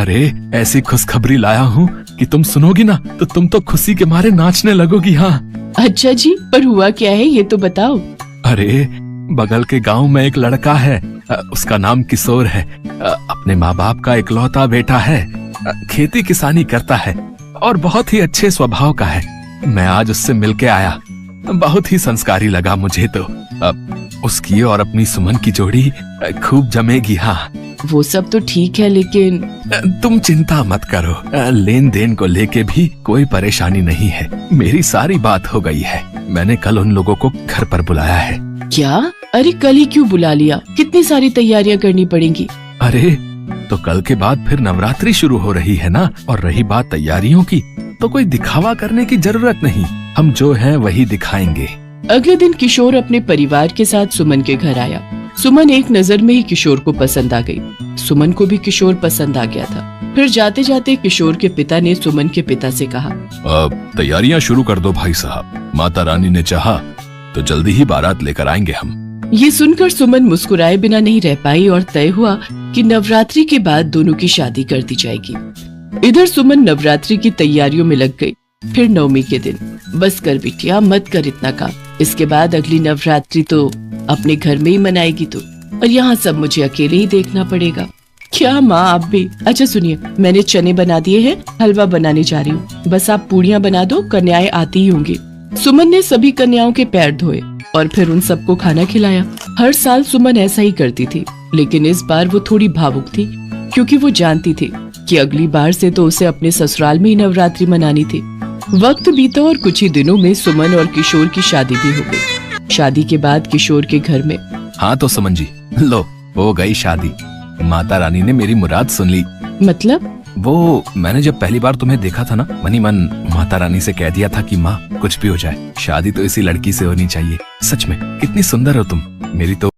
अरे ऐसी खुशखबरी लाया हूँ कि तुम सुनोगी ना तो तुम तो खुशी के मारे नाचने लगोगी। हाँ। अच्छा जी, पर हुआ क्या है ये तो बताओ। अरे बगल के गांव में एक लड़का है, उसका नाम किशोर है। अपने माँ बाप का इकलौता बेटा है। खेती किसानी करता है और बहुत ही अच्छे स्वभाव का है। मैं आज उससे मिलके आया, बहुत ही संस्कारी लगा मुझे तो। उसकी और अपनी सुमन की जोड़ी खूब जमेगी। हाँ वो सब तो ठीक है, लेकिन तुम चिंता मत करो, लेन देन को लेके भी कोई परेशानी नहीं है। मेरी सारी बात हो गई है। मैंने कल उन लोगों को घर पर बुलाया है। क्या? अरे कल ही क्यों बुला लिया? कितनी सारी तैयारियां करनी पड़ेंगी। अरे तो कल के बाद फिर नवरात्रि शुरू हो रही है ना। और रही बात तैयारियों की, तो कोई दिखावा करने की जरूरत नहीं। हम जो है वही दिखाएंगे। अगले दिन किशोर अपने परिवार के साथ सुमन के घर आया। सुमन एक नजर में ही किशोर को पसंद आ गई। सुमन को भी किशोर पसंद आ गया था। फिर जाते जाते किशोर के पिता ने सुमन के पिता से कहा, अब तैयारियां शुरू कर दो भाई साहब। माता रानी ने चाहा तो जल्दी ही बारात लेकर आएंगे हम। ये सुनकर सुमन मुस्कुराए बिना नहीं रह पाई और तय हुआ कि नवरात्रि के बाद दोनों की शादी कर दी जाएगी। इधर सुमन नवरात्रि की तैयारियों में लग गई। फिर नवमी के दिन, बस कर बिटिया, मत कर इतना काम। इसके बाद अगली नवरात्रि तो अपने घर में ही मनाएगी तू, और यहाँ सब मुझे अकेले ही देखना पड़ेगा। क्या माँ आप भी? अच्छा सुनिए, मैंने चने बना दिए हैं, हलवा बनाने जा रही हूँ। बस आप पूड़ियाँ बना दो, कन्याएं आती ही होंगी। सुमन ने सभी कन्याओं के पैर धोए और फिर उन सबको खाना खिलाया। हर साल सुमन ऐसा ही करती थी, लेकिन इस बार वो थोड़ी भावुक थी, क्योंकि वो जानती थी कि अगली बार से तो उसे अपने ससुराल में ही नवरात्रि मनानी थी। वक्त बीता और कुछ ही दिनों में सुमन और किशोर की शादी भी हो गई। शादी के बाद किशोर के घर में, हाँ तो सुमन जी, लो हो गई शादी। माता रानी ने मेरी मुराद सुन ली। मतलब? वो मैंने जब पहली बार तुम्हें देखा था ना, मनी मन माता रानी से कह दिया था कि माँ कुछ भी हो जाए, शादी तो इसी लड़की से होनी चाहिए। सच में कितनी सुंदर हो तुम। मेरी तो